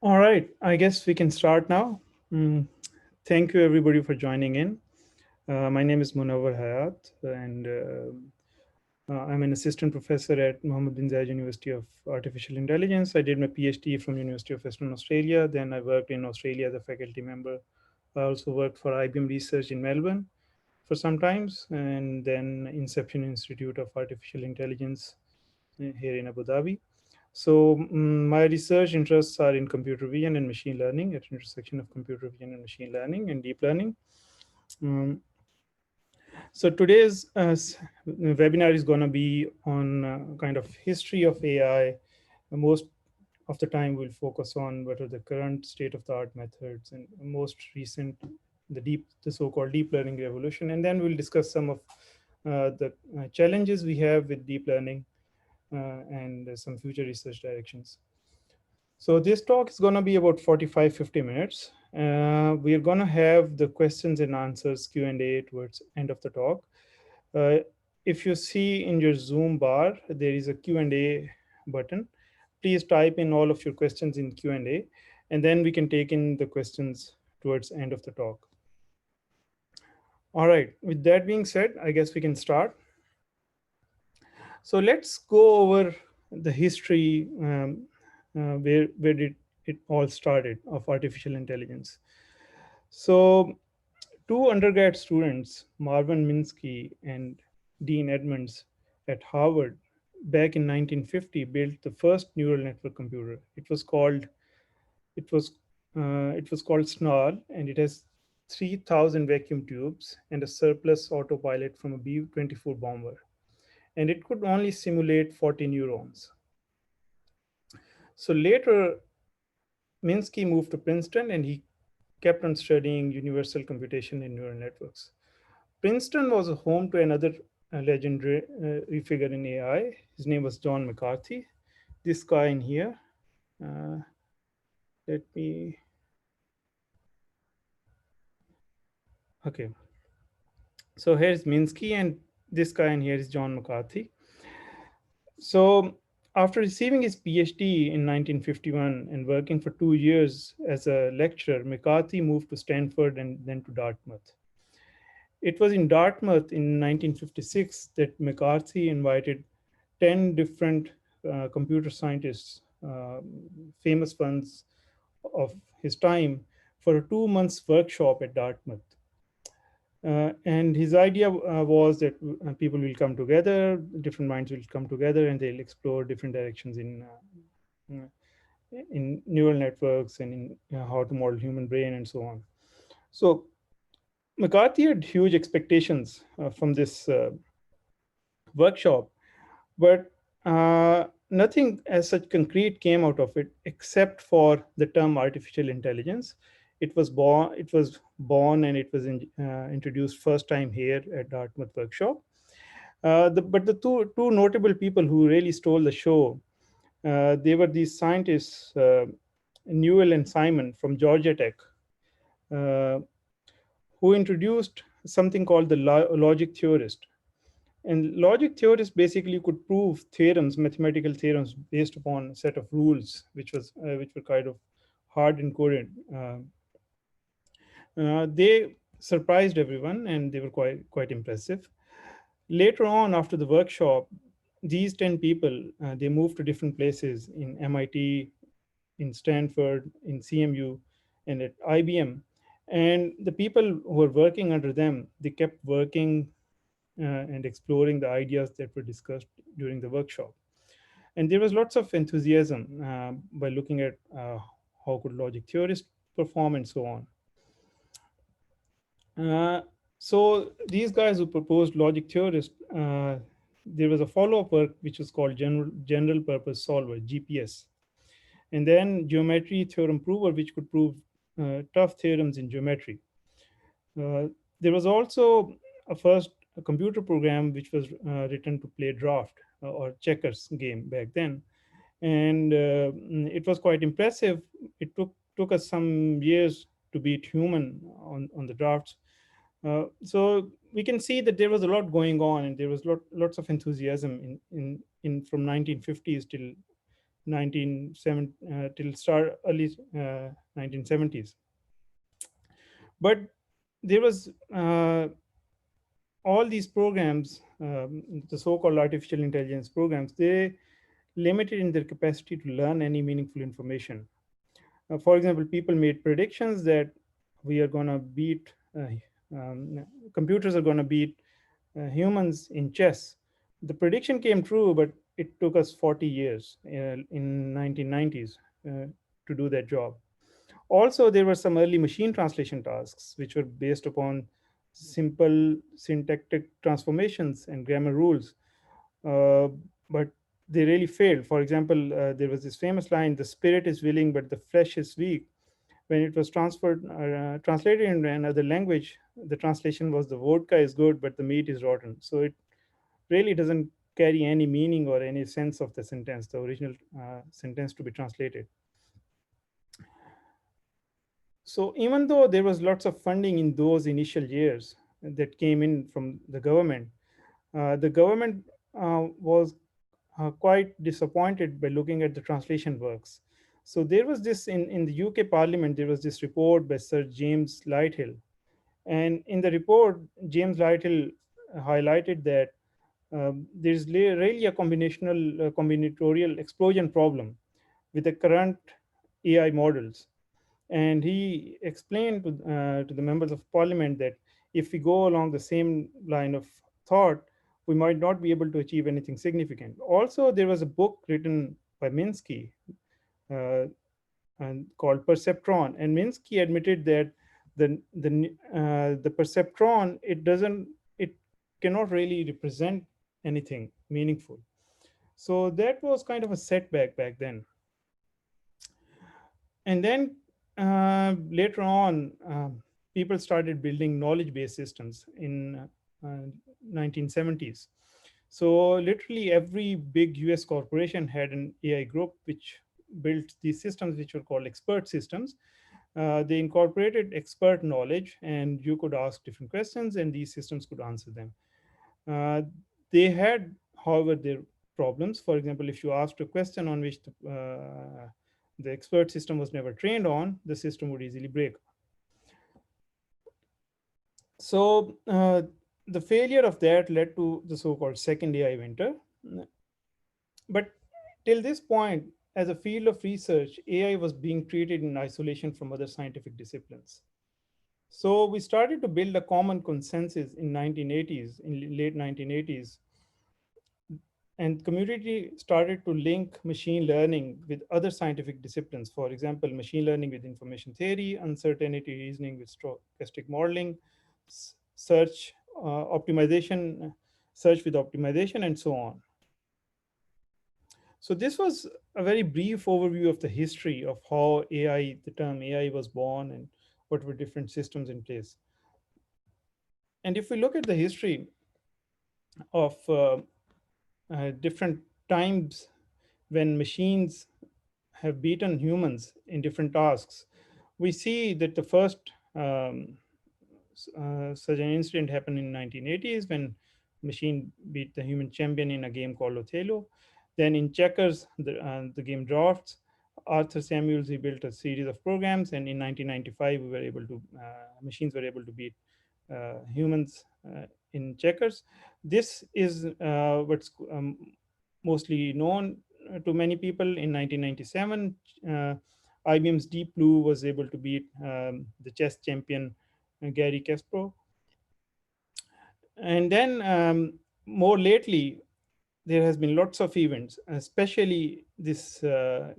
All right, I guess we can start now. Mm, Thank you, everybody, for joining in. My name is Munawar Hayat, and I'm an assistant professor at Mohammed bin Zayed University of Artificial Intelligence. I did my PhD from University of Western Australia. Then I worked in Australia as a faculty member. I also worked for IBM Research in Melbourne for some times, and then Inception Institute of Artificial Intelligence here in Abu Dhabi. So my research interests are in computer vision and machine learning at intersection of computer vision and machine learning and deep learning. Um, so today's webinar is going to be on kind of history of AI. Most of the time we'll focus on what are the current state of the art methods and most recent, the so-called deep learning revolution. And then we'll discuss some of the challenges we have with deep learning and some future research directions. So this talk is going to be about 45-50 minutes. We're going to have the questions and answers Q&A towards end of the talk. Uh, if you see in your Zoom bar, there is a Q&A button. Please type in all of your questions in Q&A, and then we can take in the questions towards end of the talk. All right, with that being said, I guess we can start. So let's go over the history, where did it all started of artificial intelligence. So two undergrad students, Marvin Minsky and Dean Edmonds at Harvard, back in 1950, built the first neural network computer. It was it was called Snarl, and it has 3,000 vacuum tubes and a surplus autopilot from a B-24 bomber, and it could only simulate 40 neurons. So later, Minsky moved to Princeton and he kept on studying universal computation in neural networks. Princeton was home to another legendary figure in AI. His name was John McCarthy. This guy in here. Uh, let me. Okay. So here's Minsky, and this guy in here is John McCarthy. So after receiving his PhD in 1951 and working for 2 years as a lecturer, McCarthy moved to Stanford and then to Dartmouth. It was in Dartmouth in 1956 that McCarthy invited 10 different computer scientists, famous ones of his time, for a 2 months workshop at Dartmouth. And his idea was that people will come together, different minds will come together, and they'll explore different directions in neural networks and in how to model human brain and so on. So McCarthy had huge expectations from this workshop, but nothing as such concrete came out of it except for the term artificial intelligence. It was born and it was introduced first time here at Dartmouth workshop. But the two notable people who really stole the show, they were these scientists, Newell and Simon from Georgia Tech, uh, who introduced something called the logic theorist. And logic theorists basically could prove theorems, mathematical theorems, based upon a set of rules, which were kind of hard encoded. They surprised everyone, and they were quite impressive. Later on, after the workshop, these 10 people they moved to different places in MIT, in Stanford, in CMU, and at IBM. And the people who were working under them, they kept working and exploring the ideas that were discussed during the workshop. And there was lots of enthusiasm by looking at how could logic theorists perform and so on. Uh, so these guys who proposed logic theorist, there was a follow-up work which was called general purpose solver, GPS, and then geometry theorem prover, which could prove tough theorems in geometry. Uh, there was also a computer program which was written to play draft or checkers game back then, and it was quite impressive. It took us some years to beat human on the drafts. So we can see that there was a lot going on, and there was lots of enthusiasm in from 1950s till till start early 1970s. But there was all these programs, the so-called artificial intelligence programs, they limited in their capacity to learn any meaningful information. For example, people made predictions that we are going to beat computers are going to beat humans in chess. The prediction came true, but it took us 40 years in 1990s to do that job. Also, there were some early machine translation tasks which were based upon simple syntactic transformations and grammar rules, uh, but they really failed. For example, there was this famous line: "The spirit is willing, but the flesh is weak." When it was translated in another language, the translation was: "The vodka is good, but the meat is rotten." So it really doesn't carry any meaning or any sense of the sentence, the original sentence to be translated. So even though there was lots of funding in those initial years that came in from the government was quite disappointed by looking at the translation works. So there was this in the UK Parliament, there was this report by Sir James Lighthill. And in the report, James Lighthill highlighted that there's really a combinatorial explosion problem with the current AI models. And he explained to the members of parliament that if we go along the same line of thought, we might not be able to achieve anything significant. Also, there was a book written by Minsky uh, and called Perceptron, and Minsky admitted that the perceptron, it cannot really represent anything meaningful. So that was kind of a setback back then. And then later on, people started building knowledge-based systems in 1970s. So literally every big US corporation had an AI group which built these systems, which were called expert systems. They incorporated expert knowledge, and you could ask different questions and these systems could answer them. uh, they had, however, their problems. For example, if you asked a question on which the expert system was never trained on, the system would easily break. So the failure of that led to the so-called second AI winter. But till this point, as a field of research, AI was being treated in isolation from other scientific disciplines. So we started to build a common consensus in 1980s, in late 1980s, and community started to link machine learning with other scientific disciplines. For example, machine learning with information theory, uncertainty reasoning with stochastic modeling, search optimization, search with optimization, and so on. So this was a very brief overview of the history of how AI, the term AI, was born and what were different systems in place. And if we look at the history of different times when machines have beaten humans in different tasks, we see that the first such an incident happened in 1980s when machine beat the human champion in a game called Othello. Then in checkers, the game drafts, Arthur Samuels, he built a series of programs, and in 1995 machines were able to beat humans in checkers. This is what's mostly known to many people. In 1997, IBM's Deep Blue was able to beat the chess champion Gary Kasparov. And then more lately, there has been lots of events, especially this the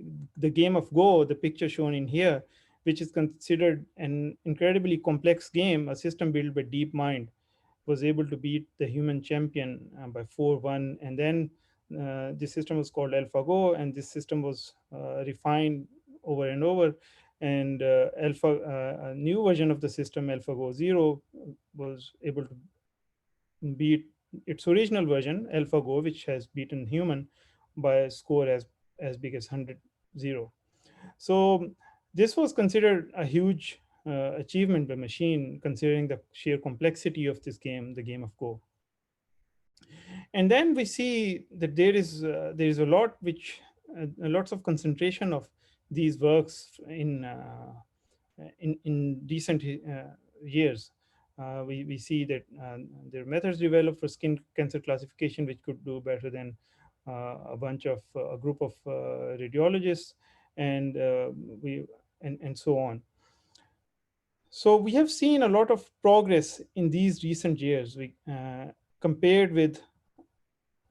game of Go, the picture shown in here, which is considered an incredibly complex game, a system built by DeepMind, was able to beat the human champion by 4-1. And then this system was called AlphaGo, and this system was refined over and over. And a new version of the system, AlphaGo Zero, was able to beat its original version, AlphaGo, which has beaten human by a score as big as 100-0. So this was considered a huge achievement by machine, considering the sheer complexity of this game, the game of Go. And then we see that there is a lot which lots of concentration of these works in recent years. We see that there are methods developed for skin cancer classification which could do better than a group of radiologists, and we and so on. So we have seen a lot of progress in these recent years compared with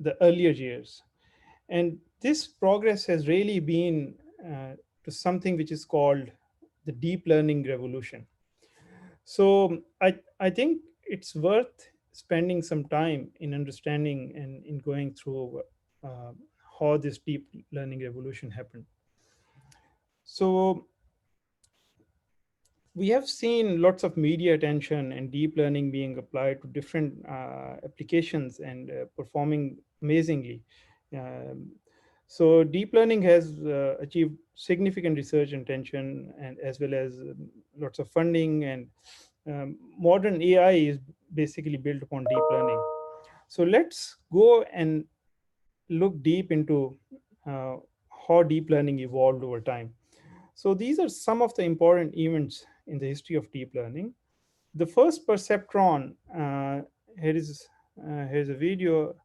the earlier years. And this progress has really been to something which is called the deep learning revolution. So I think it's worth spending some time in understanding and in going through uh, how this deep learning revolution happened. So we have seen lots of media attention and deep learning being applied to different applications and performing amazingly. Um, so deep learning has achieved significant research attention and as well as lots of funding, and modern AI is basically built upon deep learning. So let's go and look deep into uh, how deep learning evolved over time. So these are some of the important events in the history of deep learning. The first perceptron, here's a video.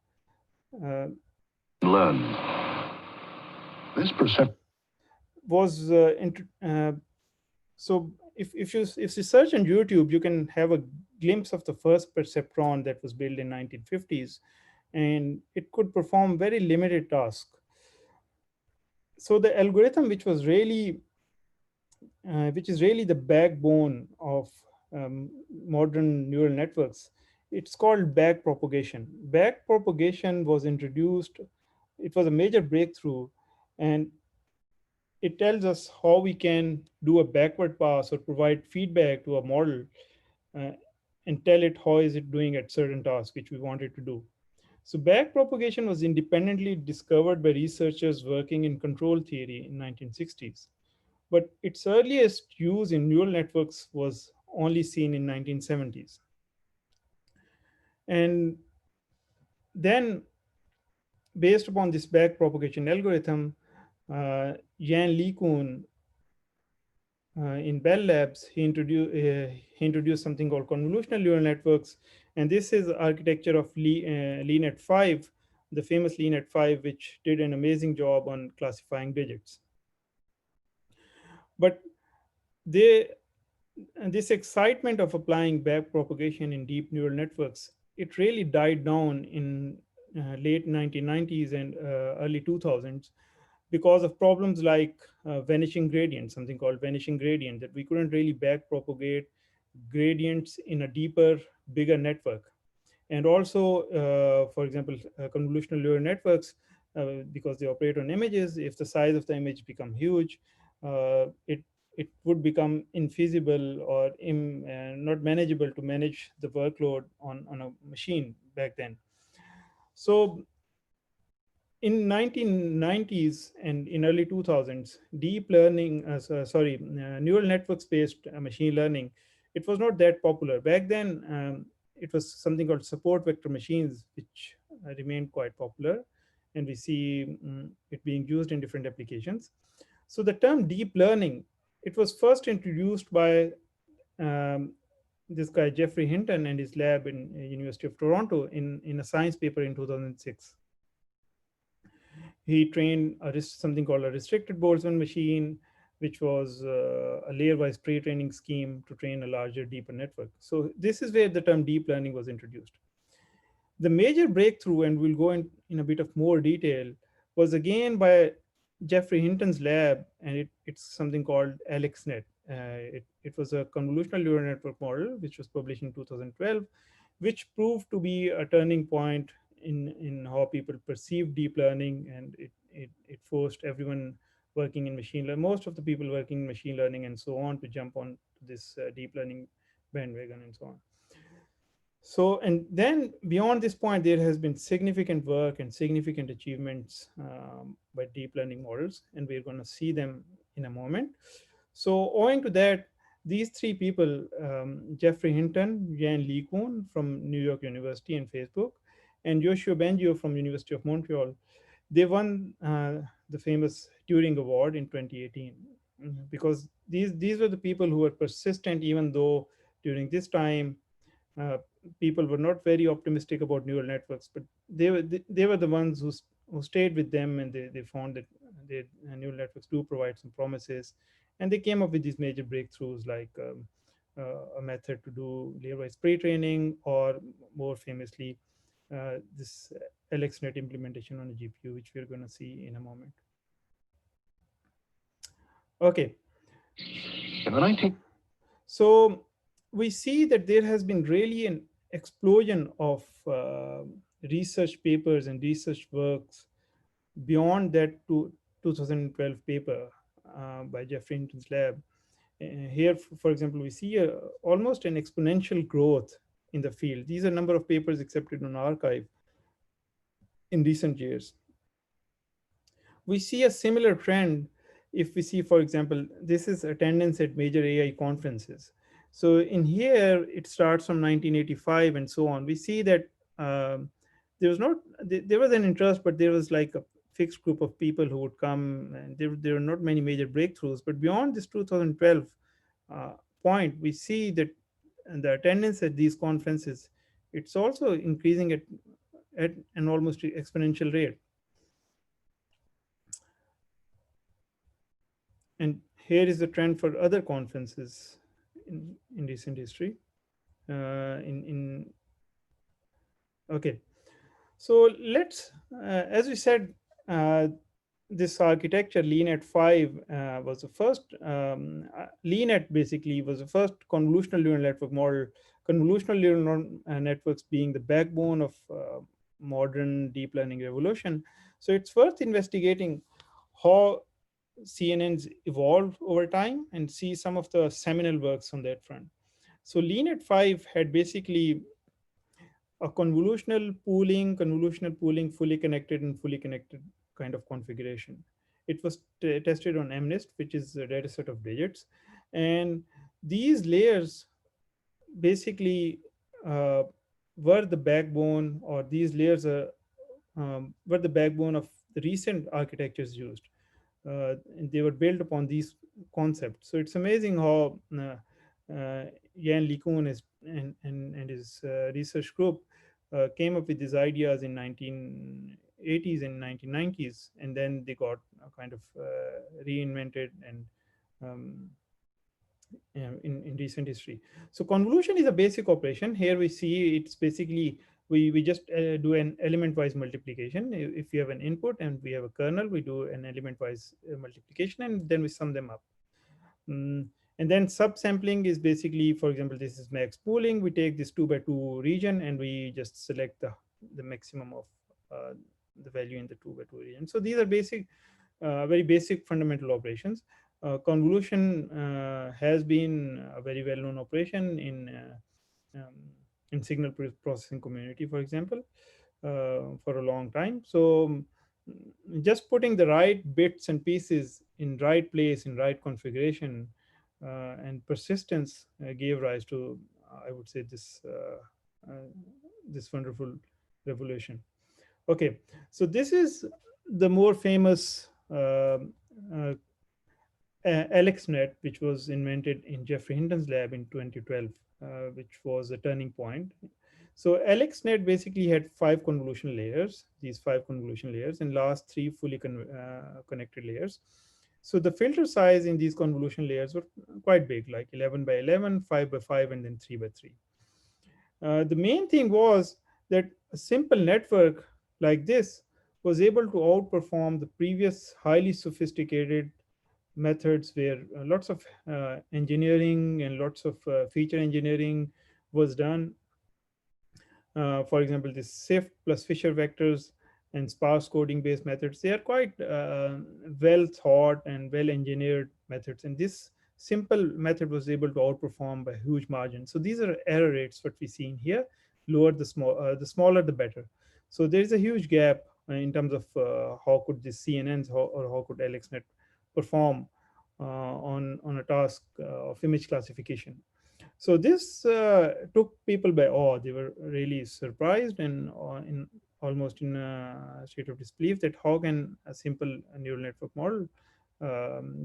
Uh, Learn. This perception was so if you search on YouTube, you can have a glimpse of the first perceptron that was built in 1950s, and it could perform very limited tasks. So the algorithm, which is really the backbone of modern neural networks, it's called backpropagation. Backpropagation was introduced. It was a major breakthrough, and it tells us how we can do a backward pass or provide feedback to a model uh, and tell it how is it doing at certain tasks which we want it to do. So backpropagation was independently discovered by researchers working in control theory in 1960s. But its earliest use in neural networks was only seen in 1970s. And then, based upon this backpropagation algorithm, Jan LeCun in Bell Labs, he introduced something called convolutional neural networks. And this is architecture of LeNet 5, the famous LeNet 5, which did an amazing job on classifying digits. But they and this excitement of applying backpropagation in deep neural networks, it really died down in late 1990s and early 2000s because of problems like vanishing gradient, something called vanishing gradient, that we couldn't really backpropagate gradients in a deeper, bigger network. And also, for example, convolutional neural networks, because they operate on images, if the size of the image become huge, it would become infeasible or not manageable to manage the workload on a machine back then. So in 1990s and in early 2000s, deep learning, neural networks based machine learning, it was not that popular. Back then, it was something called support vector machines, which remained quite popular. And we see it being used in different applications. So the term deep learning, it was first introduced by um, this guy, Geoffrey Hinton, and his lab in University of Toronto in a science paper in 2006. He trained something called a restricted Boltzmann machine, which was a layer-wise pre-training scheme to train a larger, deeper network. So this is where the term deep learning was introduced. The major breakthrough, and we'll go in a bit of more detail, was again by Geoffrey Hinton's lab, and it's something called AlexNet. It was a convolutional neural network model, which was published in 2012, which proved to be a turning point in how people perceive deep learning, and it forced everyone working in machine learning, most of the people working in machine learning and so on, to jump on this deep learning bandwagon and so on. So, and then beyond this point, there has been significant work and significant achievements by deep learning models, and we're going to see them in a moment. So, owing to that, these three people, Geoffrey Hinton, Jan LeCun from New York University and Facebook, and Yoshua Bengio from University of Montreal, They won the famous Turing Award in 2018. Because these were the people who were persistent, even though during this time uh, people were not very optimistic about neural networks, but they were the ones who stayed with them, and they found that neural networks do provide some promises, and they came up with these major breakthroughs like a method to do layer-wise pre-training, or more famously, this AlexNet implementation on a GPU, which we're going to see in a moment. Okay, In the 19 so we see that there has been really an explosion of research papers and research works beyond that to 2012 paper by Jeffrey Hinton's lab. Here, for example, we see almost an exponential growth in the field. These are number of papers accepted on archive in recent years. We see a similar trend if we see, for example, this is attendance at major AI conferences. So in here, it starts from 1985 and so on. We see that there was not there was an interest, but there was like a fixed group of people who would come, and there were not many major breakthroughs. But beyond this 2012 uh, point, we see that the attendance at these conferences, it's also increasing at an almost exponential rate. And here is the trend for other conferences in recent history. In Okay, so let's, as we said, uh, this architecture LeanNet 5 was the first. LeanNet basically was the first convolutional neural network model. Convolutional neural networks being the backbone of modern deep learning revolution. So it's worth investigating how CNNs evolved over time and see some of the seminal works on that front. So LeanNet 5 had basically a convolutional pooling, fully connected kind of configuration. It was tested on MNIST, which is a data set of digits. And these layers basically uh, were the backbone, or these layers were the backbone of the recent architectures used. And they were built upon these concepts. So it's amazing how Jan LeCun and his research group came up with these ideas in 1980s and 1990s, and then they got kind of reinvented and um, in recent history. So convolution is a basic operation. Here we see it's basically we just do an element-wise multiplication. If you have an input and we have a kernel, we do an element-wise multiplication, and then we sum them up. Mm, and then subsampling is basically, for example, this is max pooling. We take this 2 by 2 region and we just select the maximum of uh, the value in the 2 by 2 region. So these are basic, very basic fundamental operations. Convolution has been a very well-known operation in signal processing community, for example, for a long time. So just putting the right bits and pieces in right place, in right configuration, and persistence gave rise to, I would say, this wonderful revolution. Okay, so this is the more famous uh, AlexNet, which was invented in Jeffrey Hinton's lab in 2012, which was a turning point. So AlexNet basically had 5 convolution layers, these 5 convolution layers, and last 3 fully connected layers. So the filter size in these convolution layers were quite big, like 11 by 11, 5 by 5, and then 3 by 3. The main thing was that a simple network like this was able to outperform the previous highly sophisticated methods where lots of engineering and lots of feature engineering was done. For example, this SIFT plus Fisher vectors and sparse coding based methods, they are quite well thought and well engineered methods. And this simple method was able to outperform by huge margin. So these are error rates, what we see in here. Lower the smaller, the better. So there is a huge gap in terms of how could this CNNs or how could AlexNet perform on a task of image classification. So this took people by awe. They were really surprised, and almost in a state of disbelief that how can a simple neural network model,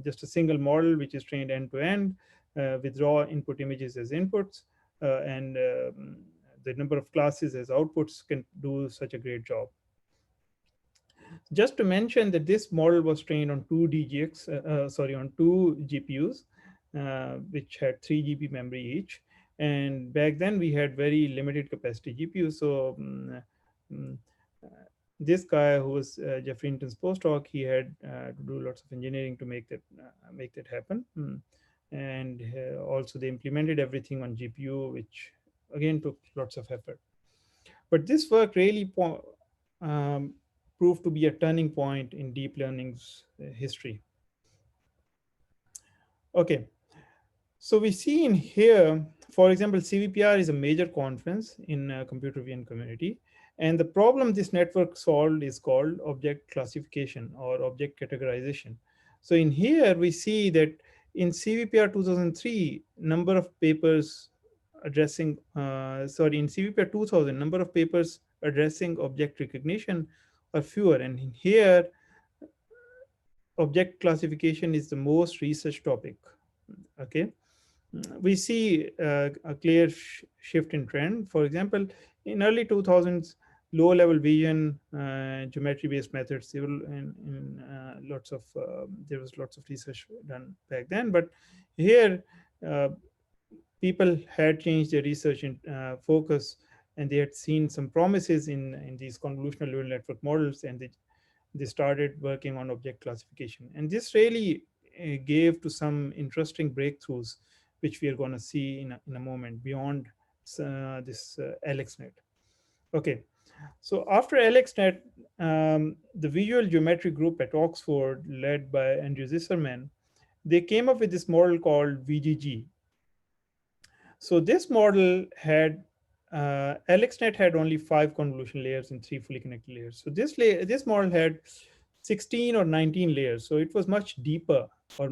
just a single model which is trained end to end with raw input images as inputs and the number of classes as outputs, can do such a great job. Just to mention that this model was trained on on two GPUs, which had 3 GB memory each. And back then we had very limited capacity GPUs. So mm, uh, this guy who was Jeffrey Hinton's postdoc, he had to do lots of engineering to make that happen. And also they implemented everything on GPU, which again took lots of effort. But this work really um, proved to be a turning point in deep learning's history. Okay, so we see in here, for example, CVPR is a major conference in computer vision community. And the problem this network solved is called object classification or object categorization. So in here, we see that in CVPR 2003, number of papers in CVPR 2000, number of papers addressing object recognition are fewer. And in here, object classification is the most researched topic. Okay, we see a clear shift in trend. For example, in early 2000s, low-level vision, geometry-based methods, there was lots of research done back then. But here, uh, people had changed their research focus, and they had seen some promises in these convolutional neural network models, and they started working on object classification. And this really gave to some interesting breakthroughs, which we are going to see in a moment beyond this AlexNet. Okay, so after AlexNet, the visual geometry group at Oxford, led by Andrew Zisserman, they came up with this model called VGG. So this model had AlexNet had only 5 convolution layers and 3 fully connected layers. So this model had 16 or 19 layers. So it was much deeper, or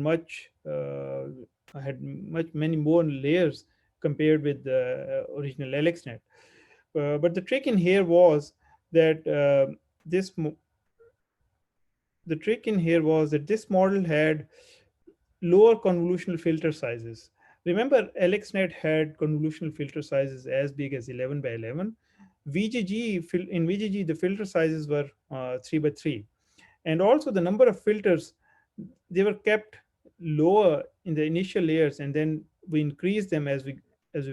had many more layers compared with the original AlexNet. But the trick in here was that this mo- the trick in here was that this model had lower convolutional filter sizes. Remember, AlexNet had convolutional filter sizes as big as 11 by 11. In VGG, the filter sizes were 3 by 3. And also the number of filters, they were kept lower in the initial layers, and then we increased them as we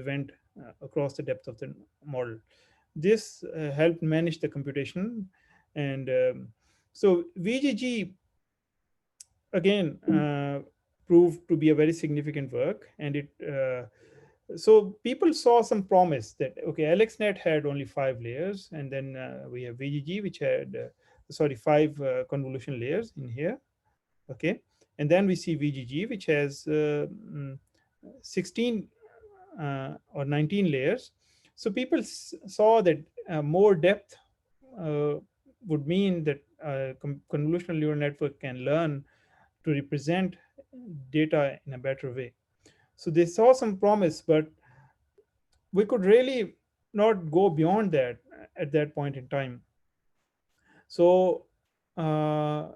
went across the depth of the model. This helped manage the computation. And so VGG again proved to be a very significant work, and it so people saw some promise that okay, AlexNet had only 5 layers, and then we have VGG, which had 5 convolution layers in here. Okay, and then we see VGG, which has 16 or 19 layers. So people saw that more depth uh, would mean that convolutional neural network can learn to represent data in a better way. So they saw some promise, but we could really not go beyond that at that point in time. So uh,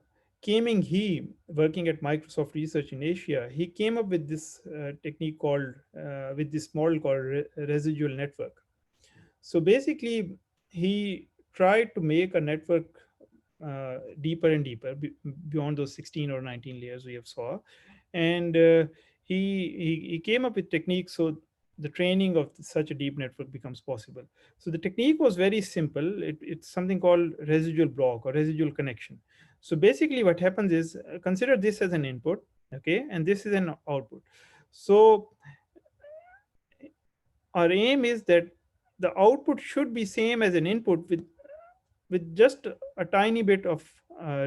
Kaming He, working at Microsoft Research in Asia, he came up with this with this model called residual network. So basically, he tried to make a network deeper and deeper beyond those 16 or 19 layers we have saw, and he came up with techniques so the training of such a deep network becomes possible. So the technique was very simple. It's something called residual block or residual connection. So basically what happens is, consider this as an input, okay, and this is an output. So our aim is that the output should be same as an input with just a tiny bit of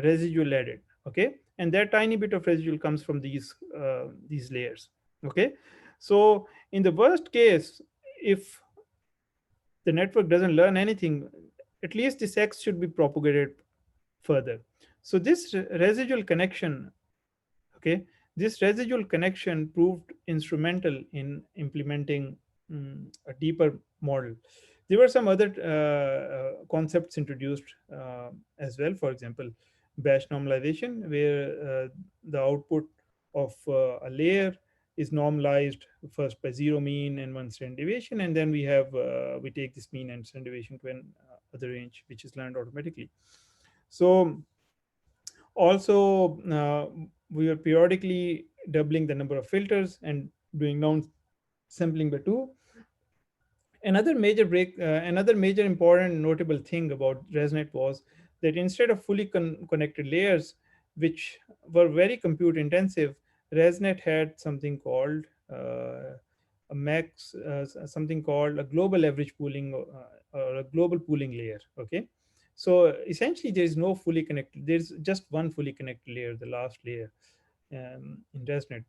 residual added, okay, and that tiny bit of residual comes from these layers. Okay, so in the worst case, if the network doesn't learn anything, at least this x should be propagated further. So this residual connection, okay, this residual connection proved instrumental in implementing a deeper model. There were some other concepts introduced as well. For example, batch normalization, where the output of a layer is normalized first by zero mean and one standard deviation, and then we take this mean and standard deviation to an other range, which is learned automatically. So also, we are periodically doubling the number of filters and doing down sampling by two. Another major important notable thing about ResNet was that instead of fully connected layers, which were very compute intensive, ResNet had something called a global average pooling, or a global pooling layer. Okay, so essentially there is no fully connected. There's just one fully connected layer, the last layer in ResNet.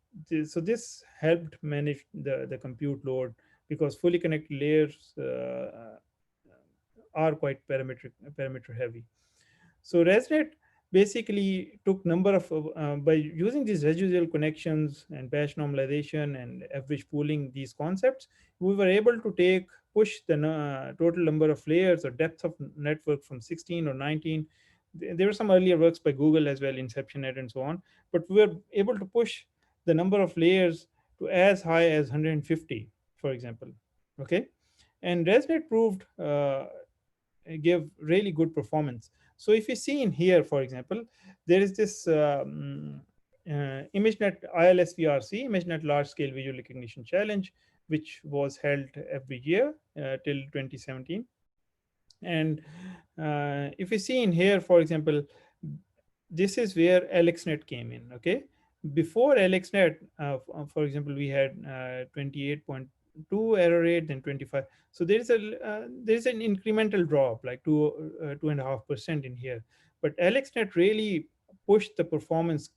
So this helped manage the compute load, because fully connected layers are quite parameter heavy. So ResNet basically took number of by using these residual connections and batch normalization and average pooling, these concepts, we were able to push the total number of layers or depth of network from 16 or 19. There were some earlier works by Google as well, InceptionNet and so on, but we were able to push the number of layers to as high as 150, for example. Okay, and ResNet proved give really good performance. So if you see in here, for example, there is this ImageNet ILSVRC, ImageNet Large Scale Visual Recognition Challenge, which was held every year till 2017. And if you see in here, for example, this is where AlexNet came in. Okay, before AlexNet, for example, we had 28.2 error rate, then 25. So there is an incremental drop, like 2.5% in here. But AlexNet really pushed the performance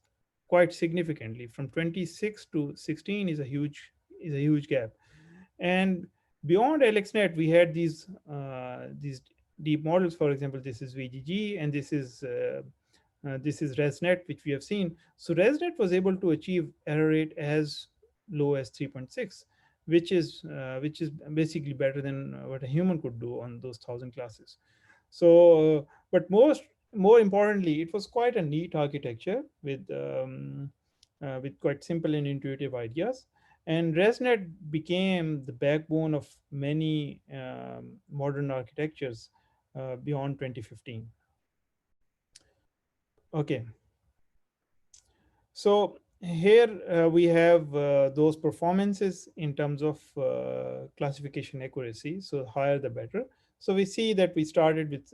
quite significantly. From 26 to 16 is a huge gap. And beyond AlexNet, we had these deep models. For example, this is VGG, and this is ResNet, which we have seen. So ResNet was able to achieve error rate as low as 3.6, which is basically better than what a human could do on those 1,000 classes. So, but more importantly, it was quite a neat architecture with quite simple and intuitive ideas. And ResNet became the backbone of many modern architectures beyond 2015. Okay, so here we have those performances in terms of classification accuracy. So higher the better. So we see that we started with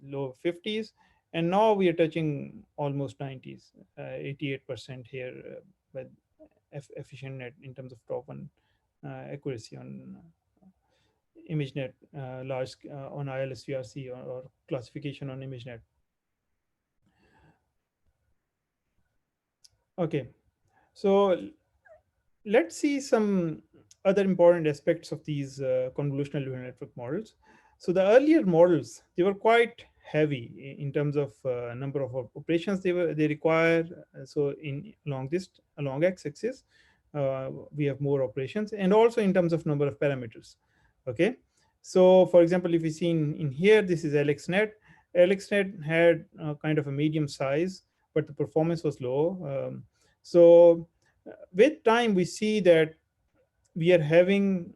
low 50s, and now we are touching almost 90s, 88% here with EfficientNet in terms of top one accuracy on ImageNet, on ILSVRC, or classification on ImageNet. Okay, so let's see some other important aspects of these convolutional neural network models. So the earlier models, they were quite heavy in terms of number of operations they require. So along x-axis, we have more operations, and also in terms of number of parameters. Okay, so for example, if you see in here, this is AlexNet. AlexNet had kind of a medium size, but the performance was low. So with time, we see that we are having,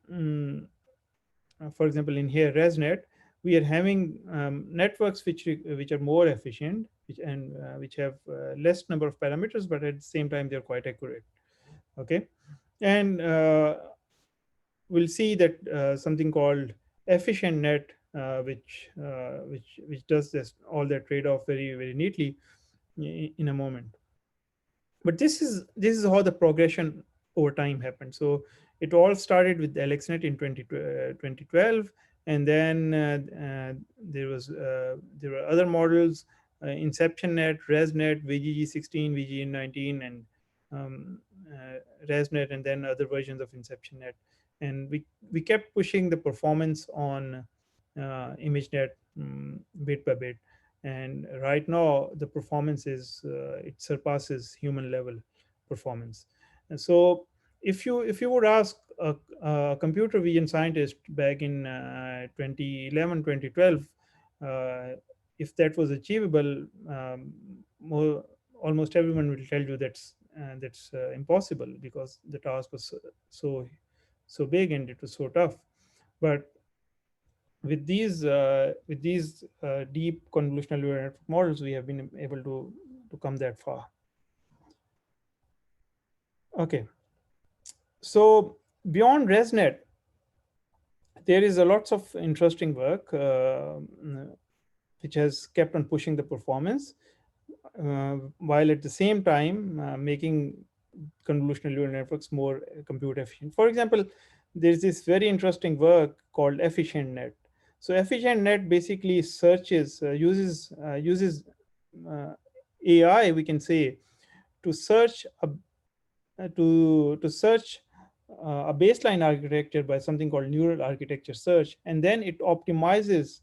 for example, in here ResNet, we are having networks which are more efficient, which have less number of parameters, but at the same time they're quite accurate. Okay, and we'll see that something called EfficientNet, which does all that trade-off very very neatly in a moment. But this is how the progression over time happened. So it all started with AlexNet in 2012, and then there were other models, InceptionNet, ResNet, VGG16, VGG19, and ResNet, and then other versions of InceptionNet. And we kept pushing the performance on ImageNet bit by bit, and right now the performance it surpasses human level performance. And so if you would ask a computer vision scientist back in 2011, 2012, uh, if that was achievable, more, almost everyone will tell you that's impossible because the task was so so big and it was so tough. But with these deep convolutional neural network models, we have been able to come that far. Okay, so beyond ResNet, there is a lots of interesting work which has kept on pushing the performance, while at the same time making convolutional neural networks more compute efficient. For example, there's this very interesting work called EfficientNet. So EfficientNet basically uses uh, AI, we can say, to search to search a baseline architecture by something called neural architecture search, and then it optimizes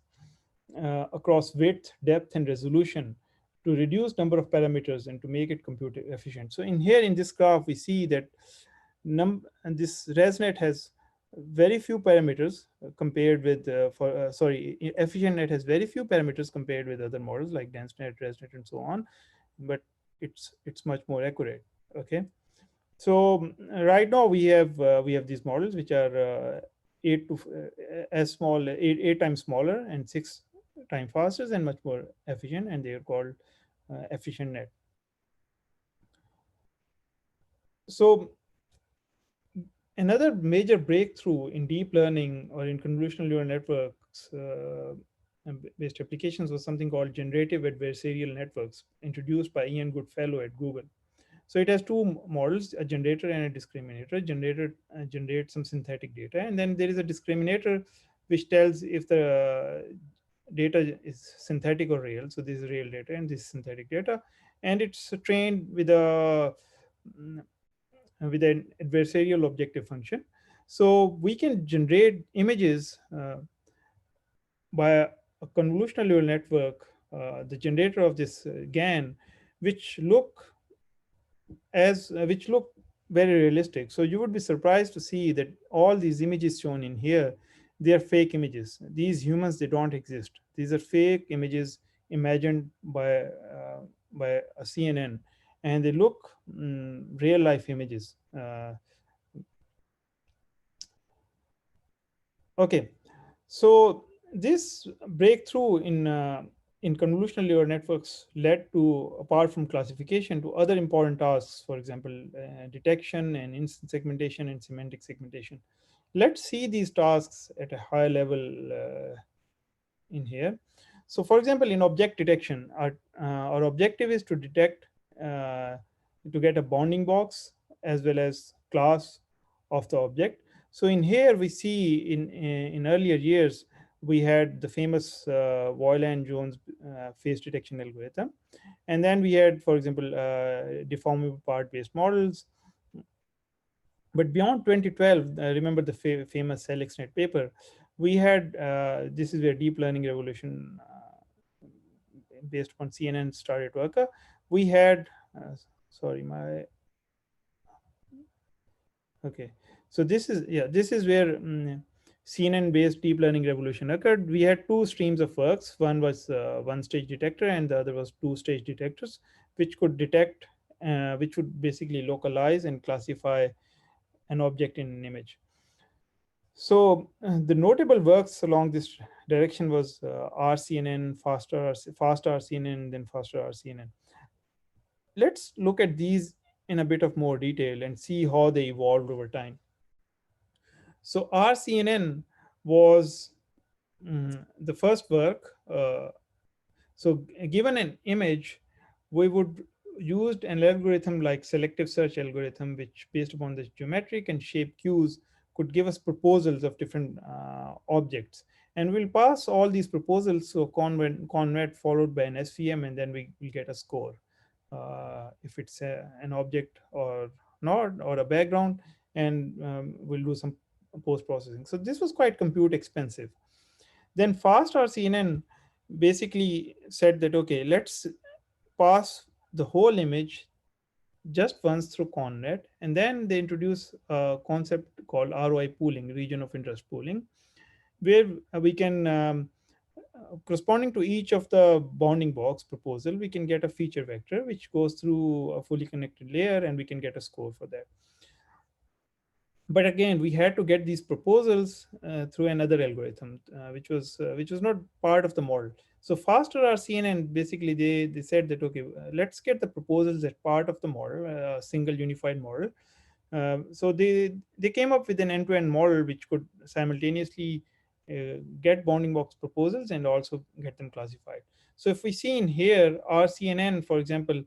across width, depth, and resolution to reduce number of parameters and to make it compute efficient. So in here in this graph, we see that and this ResNet has very few parameters compared with EfficientNet has very few parameters compared with other models like DenseNet, ResNet, and so on, but it's much more accurate. Okay, so right now we have these models which are as small eight times smaller and 6 times faster and much more efficient, and they are called EfficientNet. So another major breakthrough in deep learning or in convolutional neural networks based applications was something called generative adversarial networks, introduced by Ian Goodfellow at Google. So it has two models, a generator and a discriminator. Generator generates some synthetic data, and then there is a discriminator which tells if the data is synthetic or real. So this is real data and this is synthetic data, and it's trained with an adversarial objective function. So we can generate images by a convolutional neural network, the generator of this GAN, which look which look very realistic. So you would be surprised to see that all these images shown in here, they are fake images. These humans, they don't exist. These are fake images imagined by a CNN, and they look real life images. Okay, so this breakthrough in convolutional neural networks led to, apart from classification, to other important tasks. For example, detection and instant segmentation and semantic segmentation. Let's see these tasks at a high level in here. So, for example, in object detection, our objective is to detect to get a bounding box as well as class of the object. So in here we see in earlier years we had the famous Voiland-Jones face detection algorithm, and then we had, for example, deformable part-based models. But beyond 2012, remember the famous AlexNet paper, we had this is where deep learning revolution based upon CNN started to occur. We had sorry, my okay. So this is where CNN-based deep learning revolution occurred. We had two streams of works. One was one-stage detector, and the other was two-stage detectors, which could detect, which would basically localize and classify an object in an image. So the notable works along this direction was RCNN, fast RCNN, then faster RCNN. Let's look at these in a bit of more detail and see how they evolved over time. So RCNN was the first work. So given an image, we would use an algorithm like selective search algorithm, which based upon the geometric and shape cues could give us proposals of different objects. And we'll pass all these proposals to a convet followed by an SVM, and then we will get a score. If it's an object or not, or a background, and we'll do some post-processing. So this was quite compute expensive. Then fast RCNN basically said that, okay, let's pass the whole image just once through ConNet, and then they introduce a concept called ROI pooling, region of interest pooling, where we can, corresponding to each of the bounding box proposal, we can get a feature vector which goes through a fully connected layer, and we can get a score for that. But again, we had to get these proposals through another algorithm, which was not part of the model. So faster RCNN, basically they said that, okay, let's get the proposals as part of the model, a single unified model. So they came up with an end-to-end model which could simultaneously get bounding box proposals and also get them classified. So if we see in here, RCNN, for example,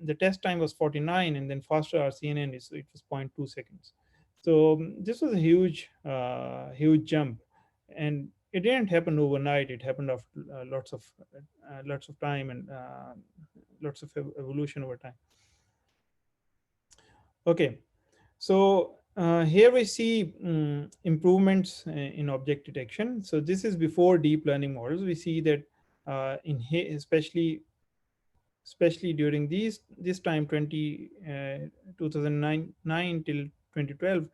the test time was 49, and then faster RCNN is, it was zero point 0.2 seconds. So this was a huge jump, and it didn't happen overnight. It happened after lots of time, and lots of evolution over time. Okay, so here we see improvements in object detection. So this is before deep learning models. We see that in here, especially during this time, 2009 till 2012,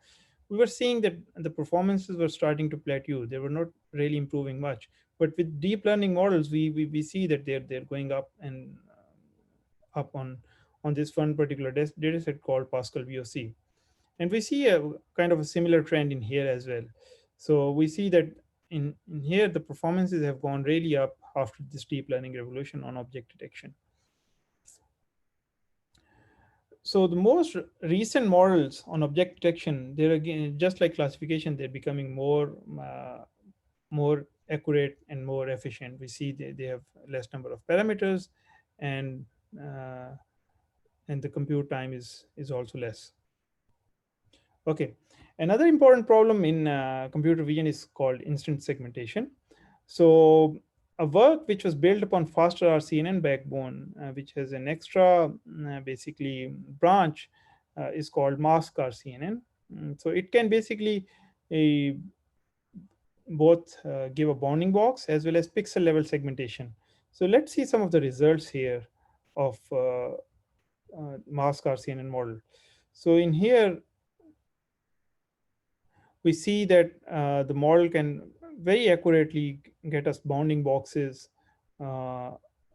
we were seeing that the performances were starting to plateau. They were not really improving much. But with deep learning models, we see that they're going up and up on this one particular data set called Pascal VOC. And we see a kind of a similar trend in here as well. So we see that in here, the performances have gone really up after this deep learning revolution on object detection. So the most recent models on object detection, they're again, just like classification, they're becoming more accurate and more efficient. We see they have less number of parameters, and uh, and the compute time is also less. Okay, another important problem in computer vision is called instant segmentation. So a work which was built upon faster RCNN backbone, which has an extra basically branch, is called mask RCNN. So it can basically uh, both give a bounding box as well as pixel level segmentation. So let's see some of the results here of mask RCNN model. So in here, we see that the model can very accurately get us uh, bounding boxes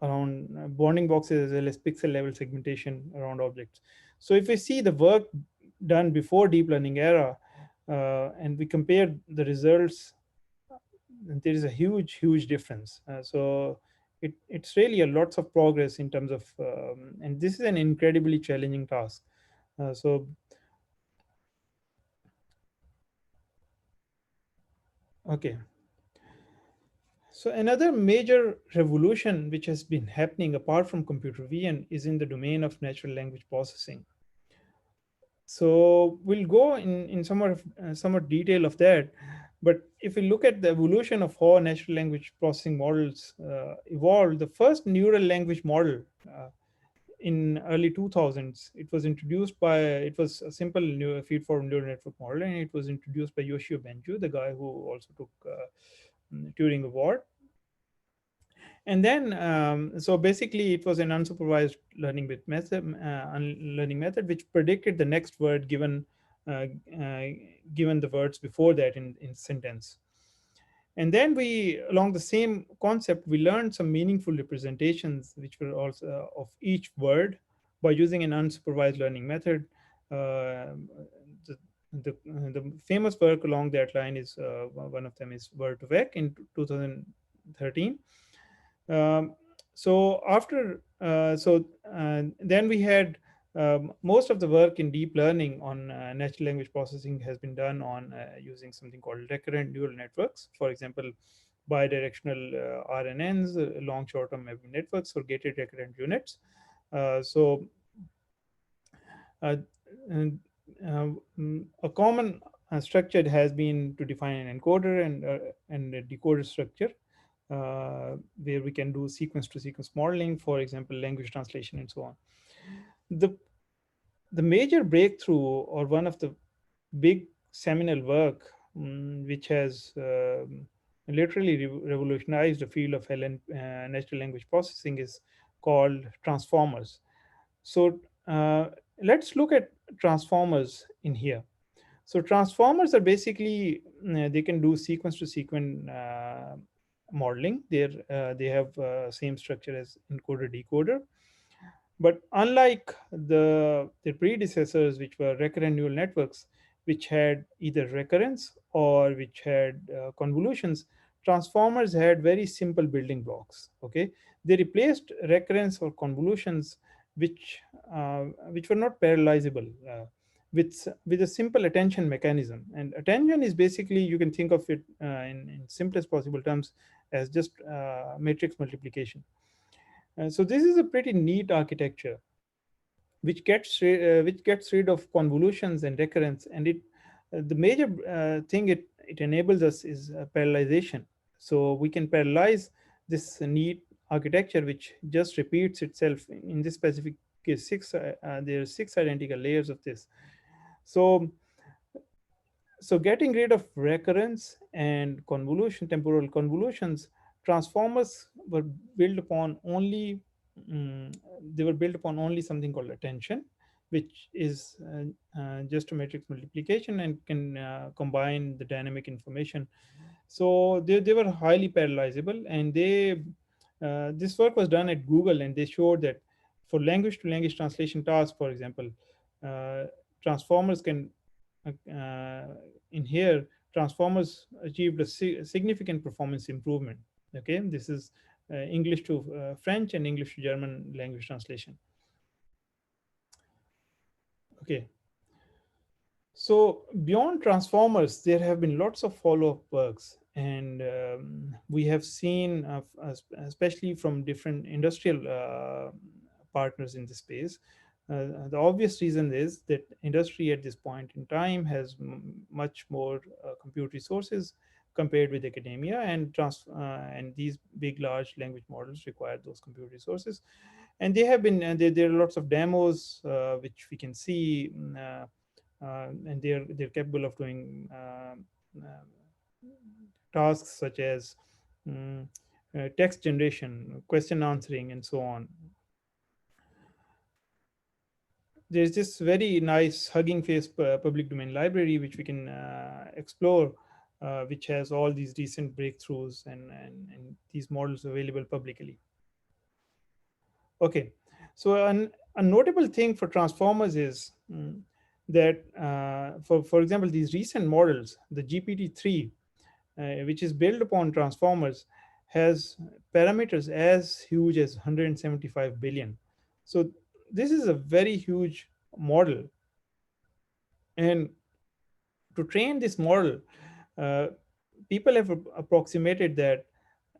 as well as pixel level segmentation around objects. So if we see the work done before deep learning era, and we compare the results, there is a huge difference. So it's really a lots of progress in terms of, and this is an incredibly challenging task. So okay. So another major revolution which has been happening apart from computer vision is in the domain of natural language processing. So we'll go in somewhat detail of that. But if we look at the evolution of how natural language processing models evolved, the first neural language model in early 2000s, it was a simple feed-forward neural network model, and it was introduced by Yoshio Benju, the guy who also took Turing Award. And then, so basically, it was an unsupervised learning method which predicted the next word uh, uh, given the words before that in sentence. And then along the same concept, we learned some meaningful representations which were also of each word by using an unsupervised learning method. Uh, the, the famous work along that line is, one of them is Word2Vec in 2013. um, so after then we had, most of the work in deep learning on natural language processing has been done on using something called recurrent neural networks. For example, bidirectional RNNs, long short-term memory networks, or gated recurrent units. So uh, and, a common structure has been to define an encoder and a decoder structure, where we can do sequence to sequence modeling, for example, language translation and so on. The, the major breakthrough, or one of the big seminal work, which has literally revolutionized the field of natural language processing, is called transformers. So let's look at transformers in here. So transformers are basically they can do sequence to sequence modeling. They have same structure as encoder decoder, but unlike their predecessors, which were recurrent neural networks, which had either recurrence or which had convolutions, transformers had very simple building blocks. Okay, they replaced recurrence or convolutions, which which were not parallelizable. With a simple attention mechanism, and attention is basically, you can think of it in simplest possible terms as just matrix multiplication. So this is a pretty neat architecture which gets rid of convolutions and recurrence, and it the major thing it enables us is parallelization. So we can parallelize this neat architecture which just repeats itself in this specific case. There are six identical layers of this. So getting rid of recurrence and convolution, temporal convolutions, transformers were built upon only mm, they were built upon only something called attention, which is just a matrix multiplication and can combine the dynamic information. So they were highly parallelizable, and this work was done at Google, and they showed that for language to language translation tasks, for example, uh, transformers can uh, in here, transformers achieved a significant performance improvement. Okay, this is English to French and English to German language translation. Okay, so beyond transformers, there have been lots of follow-up works, and we have seen, especially from different industrial partners in the space. The obvious reason is that industry at this point in time has much more compute resources compared with academia, and these big large language models require those compute resources. And they have been, and there are lots of demos which we can see. And they're capable of doing tasks such as mm, text generation, question answering, and so on. There's this very nice Hugging Face public domain library which we can explore, which has all these recent breakthroughs and these models available publicly. Okay, so a notable thing for transformers is that, for example, these recent models, the GPT-3, which is built upon transformers, has parameters as huge as 175 billion. So this is a very huge model, and to train this model, uh, people have approximated that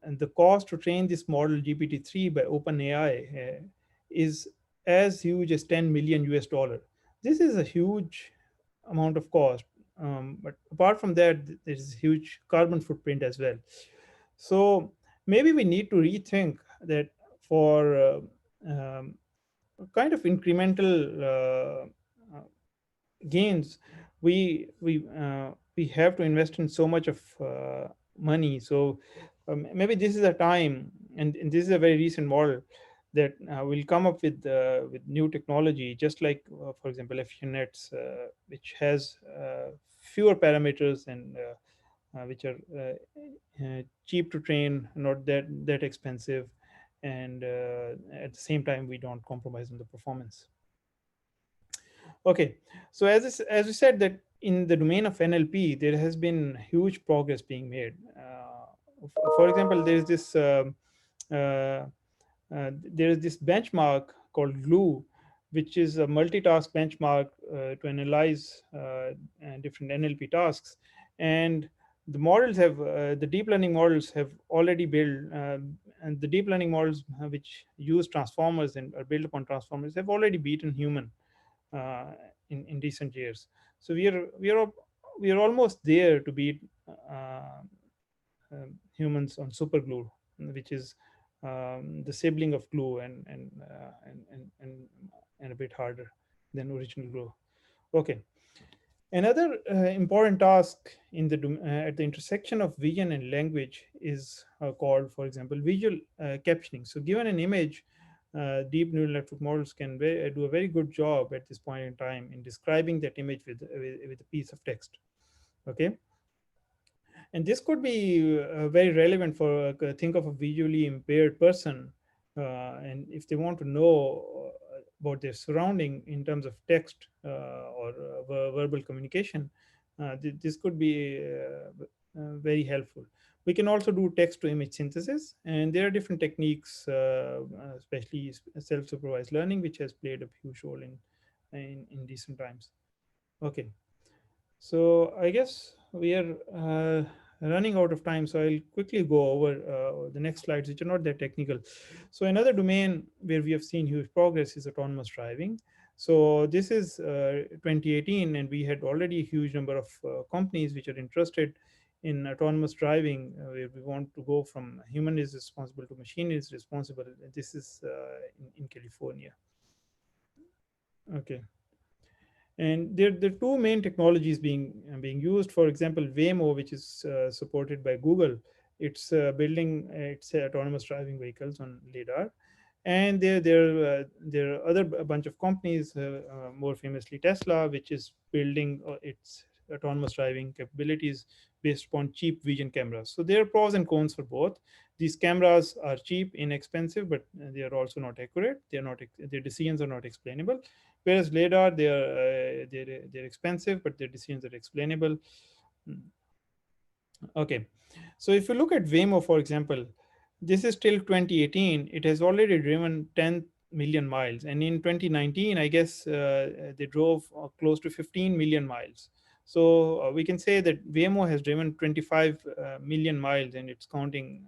and the cost to train this model GPT-3 by OpenAI is as huge as 10 million US dollar. This is a huge amount of cost. But apart from that, there's huge carbon footprint as well. So maybe we need to rethink that for kind of incremental gains. We have to invest in so much of money. So maybe this is a time, and this is a very recent model that will come up with new technology, just like for example EfficientNets, which has fewer parameters and which are cheap to train, not that expensive, and at the same time we don't compromise on the performance. Okay, so as we said that in the domain of NLP, there has been huge progress being made. For example, uh, there is this benchmark called GLUE, which is a multitask benchmark to analyze different NLP tasks, and the deep learning models have already built, and the deep learning models which use transformers and are built upon transformers have already beaten human uh, in recent years. So we are almost there to beat humans on superglue, which is the sibling of glue and a bit harder than original glue. Okay. Another important task at the intersection of vision and language is called, for example, visual captioning. So, given an image, deep neural network models can do a very good job at this point in time in describing that image with a piece of text. Okay, and this could be very relevant for think of a visually impaired person, and if they want to know about their surrounding in terms of text or verbal communication, this could be very helpful. We can also do text to image synthesis, and there are different techniques, especially self-supervised learning, which has played a huge role in recent times. Okay, so I guess we are running out of time, so I'll quickly go over the next slides, which are not that technical. So another domain where we have seen huge progress is autonomous driving. So this is 2018, and we had already a huge number of companies which are interested in autonomous driving, where we want to go from human is responsible to machine is responsible. This is in California. Okay. And there are two main technologies being used. For example, Waymo, which is supported by Google, it's building its autonomous driving vehicles on lidar. And there are other a bunch of companies, more famously Tesla, which is building its autonomous driving capabilities based upon cheap vision cameras. So there are pros and cons for both. These cameras are cheap, inexpensive, but they are also not accurate. They are not their decisions are not explainable. Whereas lidar, they're expensive, but their decisions are explainable. Mm. Okay, so if you look at Waymo, for example, this is till 2018. It has already driven 10 million miles, and in 2019, I guess they drove close to 15 million miles. So we can say that Waymo has driven 25 million miles, and it's counting.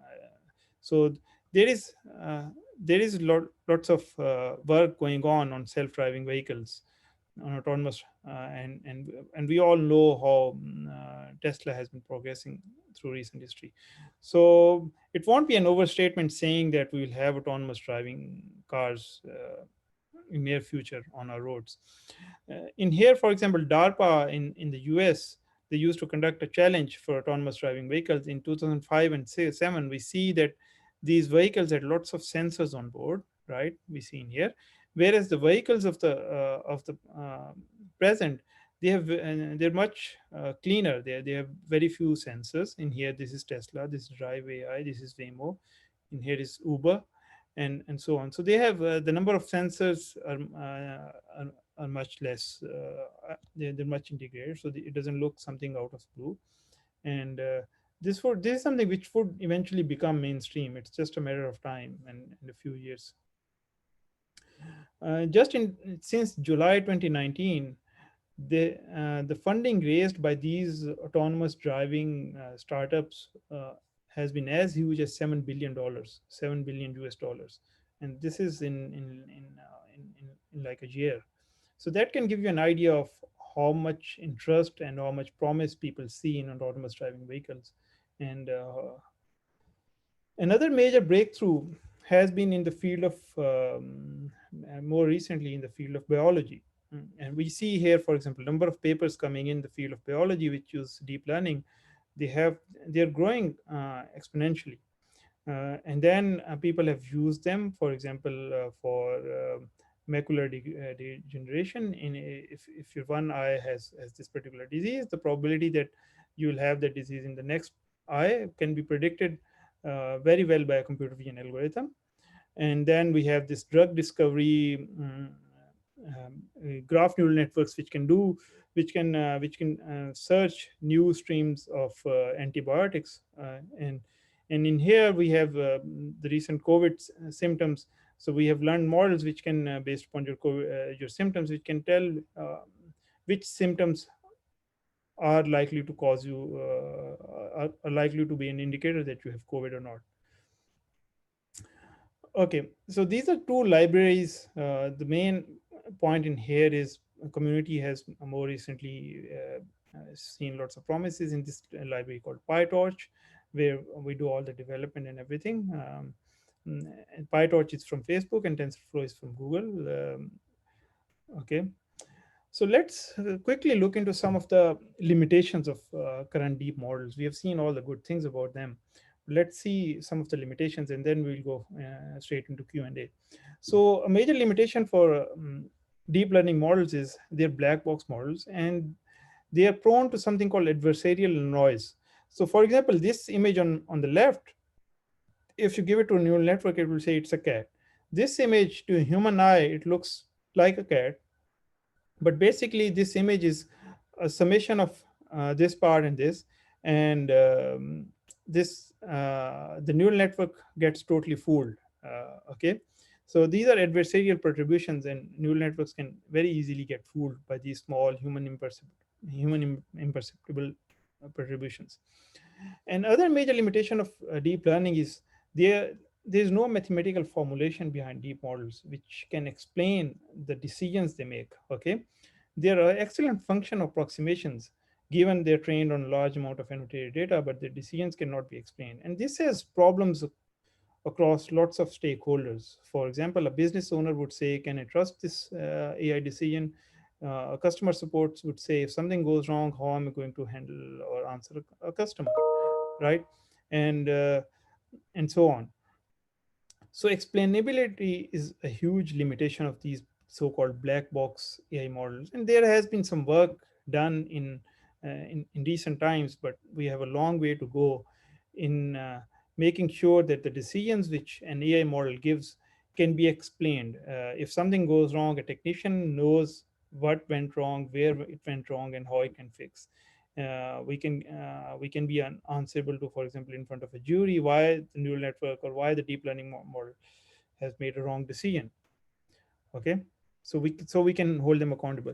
So there is lots of work going on self-driving vehicles, on autonomous, and we all know how Tesla has been progressing through recent history. So it won't be an overstatement saying that we will have autonomous driving cars in near future on our roads. In here, for example, DARPA in the US, they used to conduct a challenge for autonomous driving vehicles in 2005 and 7. We see that these vehicles had lots of sensors on board, right? We see in here, whereas the vehicles of the present, they're much cleaner. They have very few sensors. In here, this is Tesla, this is Drive AI, this is Waymo, in here is Uber, and so on. So they have the number of sensors are much less. They're much integrated, so it doesn't look something out of blue. And this is something which would eventually become mainstream. It's just a matter of time and a few years. Just in since July 2019, the funding raised by these autonomous driving startups has been as huge as $7 billion, 7 billion US dollars, and this is in like a year. So that can give you an idea of how much interest and how much promise people see in autonomous driving vehicles. And another major breakthrough has been in the field of more recently in the field of biology. And we see here, for example, number of papers coming in the field of biology which use deep learning. They're growing exponentially. And then people have used them, for example, for macular degeneration. If your one eye has this particular disease, the probability that you will have that disease in the next eye can be predicted very well by a computer vision algorithm. And then we have this drug discovery, graph neural networks, which can search new streams of antibiotics, and in here we have the recent COVID symptoms. So we have learned models which can, based upon your symptoms, which can tell which symptoms are likely to cause you, are likely to be an indicator that you have COVID or not. Okay, so these are two libraries. The main point in here is community has more recently seen lots of promises in this library called PyTorch, where we do all the development and everything. And PyTorch is from Facebook and TensorFlow is from Google. Okay, so let's quickly look into some of the limitations of current deep models. We have seen all the good things about them, let's see some of the limitations, and then we'll go straight into Q&A. So a major limitation for deep learning models is they're black box models, and they are prone to something called adversarial noise. So for example, this image on the left, if you give it to a neural network, it will say it's a cat. This image to a human eye, it looks like a cat, but basically this image is a summation of this part and this, and this the neural network gets totally fooled. Okay, so these are adversarial perturbations, and neural networks can very easily get fooled by these small imperceptible perturbations. And other major limitation of deep learning is there there's no mathematical formulation behind deep models which can explain the decisions they make. Okay, there are excellent function approximations given they're trained on a large amount of annotated data, but their decisions cannot be explained. And this has problems across lots of stakeholders. For example, a business owner would say, can I trust this AI decision? A customer support would say, if something goes wrong, how am I going to handle or answer a customer, right? And and so on. So explainability is a huge limitation of these so-called black box AI models, and there has been some work done in recent times, but we have a long way to go in making sure that the decisions which an AI model gives can be explained. If something goes wrong, a technician knows what went wrong, where it went wrong, and how it can fix. We can be answerable to, for example, in front of a jury, why the neural network or why the deep learning model has made a wrong decision. Okay, so we can hold them accountable.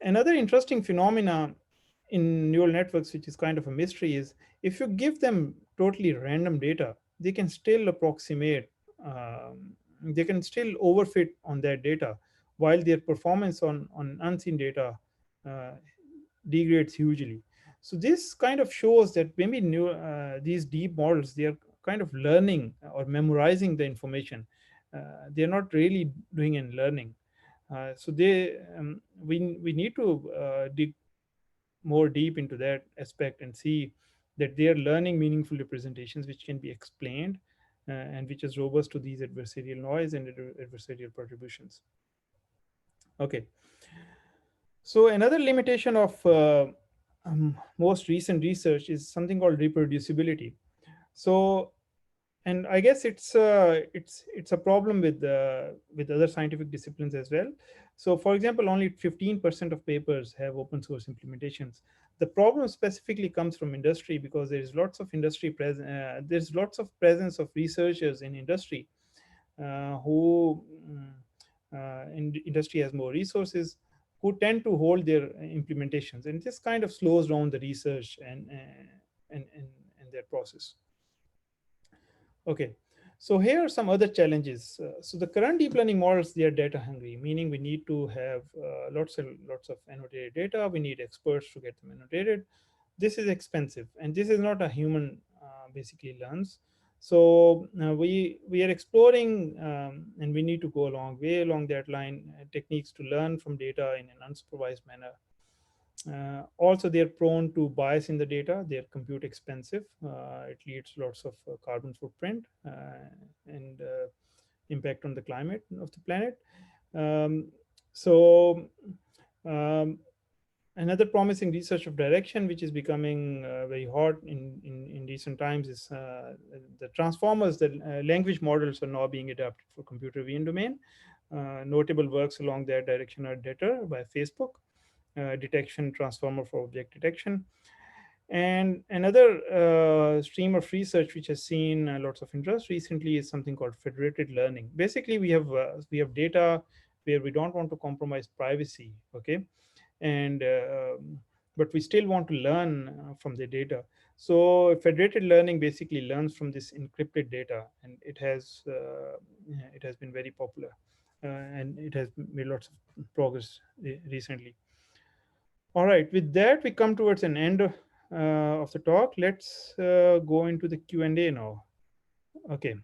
Another interesting phenomena in neural networks, which is kind of a mystery, is if you give them totally random data, they can still approximate, they can still overfit on that data, while their performance on unseen data uh, degrades hugely. So this kind of shows that maybe these deep models, they are kind of learning or memorizing the information. They're not really doing any learning. So we need to dig more deep into that aspect and see that they are learning meaningful representations which can be explained and which is robust to these adversarial noise and adversarial perturbations. Okay, so another limitation of most recent research is something called reproducibility. So, and I guess it's a problem with other scientific disciplines as well. So for example, only 15% of papers have open source implementations. The problem specifically comes from industry, because there's lots of presence of researchers in industry who in industry has more resources, who tend to hold their implementations, and this kind of slows down the research and their process. Okay, so here are some other challenges. So the current deep learning models, they are data hungry, meaning we need to have lots of annotated data. We need experts to get them annotated. This is expensive, and this is not a human basically learns. So we are exploring, and we need to go a long way along that line, techniques to learn from data in an unsupervised manner. Also, they're prone to bias in the data. They're compute expensive. It leads to lots of carbon footprint and impact on the climate of the planet. Um, so, um, Another promising research of direction, which is becoming very hot in recent times, is the transformers. The language models are now being adapted for computer vision domain. Notable works along that direction are Deter by Facebook, detection transformer for object detection. And another stream of research which has seen lots of interest recently is something called federated learning. Basically, we have data where we don't want to compromise privacy, okay, and but we still want to learn from the data. So federated learning basically learns from this encrypted data, and it has been very popular, and it has made lots of progress recently. All right, with that, we come towards an end of the talk. Let's go into the Q&A now. Okay.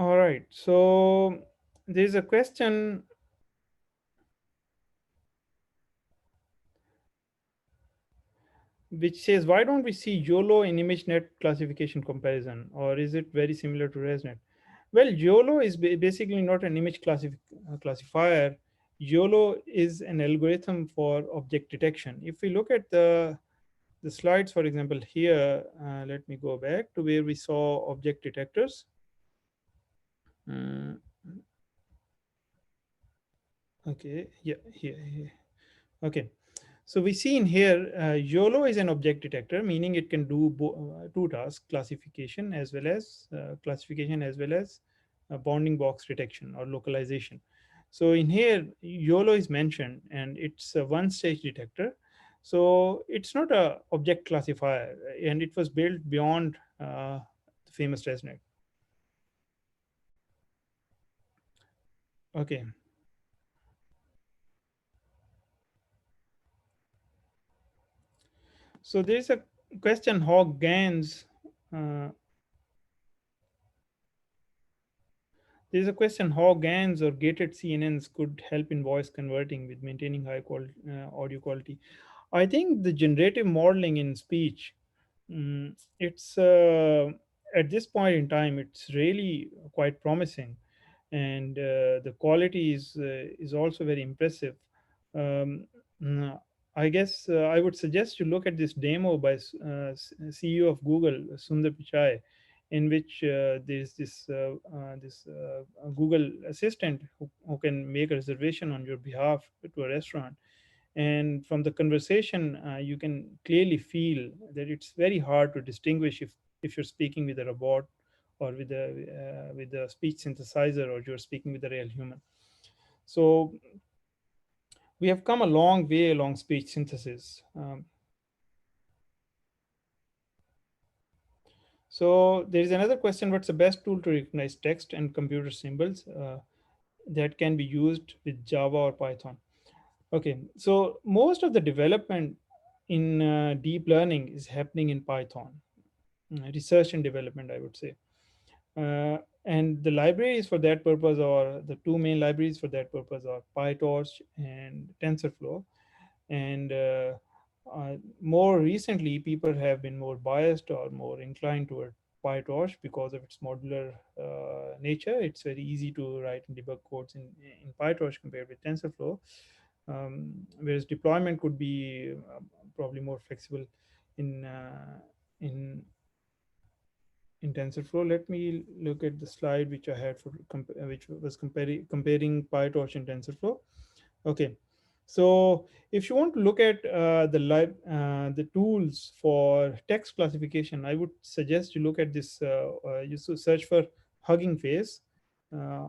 All right. So there's a question. which says, why don't we see YOLO in ImageNet classification comparison, or is it very similar to ResNet? Well, YOLO is basically not an image classifier. YOLO is an algorithm for object detection. If we look at the slides, for example, here, let me go back to where we saw object detectors. Mm, okay, yeah, here. Okay, so we see in here, YOLO is an object detector, meaning it can do two tasks: classification as well as bounding box detection or localization. So in here, YOLO is mentioned, and it's a one-stage detector. So it's not a object classifier, and it was built beyond the famous ResNet. Okay, so there is a question how GANs. Uh, There's a question how GANs or gated CNNs could help in voice converting with maintaining high quality, audio quality. I think the generative modeling in speech, it's at this point in time, it's really quite promising, and the quality is also very impressive. Um, mm, I guess I would suggest you look at this demo by CEO of Google, Sundar Pichai, in which there's this Google assistant who can make a reservation on your behalf to a restaurant. And from the conversation, you can clearly feel that it's very hard to distinguish if you're speaking with a robot or with a speech synthesizer, or you're speaking with a real human. So we have come a long way along speech synthesis. So there is another question: what's the best tool to recognize text and computer symbols that can be used with Java or Python? Okay, so most of the development in deep learning is happening in Python, research and development, I would say. And the libraries for that purpose, or the two main libraries for that purpose, are PyTorch and TensorFlow. And more recently, people have been more biased or more inclined toward PyTorch because of its modular nature. It's very easy to write and debug codes in PyTorch compared with TensorFlow, whereas deployment could be probably more flexible in in in TensorFlow. Let me look at the slide which I had for which was comparing PyTorch and TensorFlow. Okay, so if you want to look at the tools for text classification, I would suggest you look at this. You should search for Hugging Face. Uh,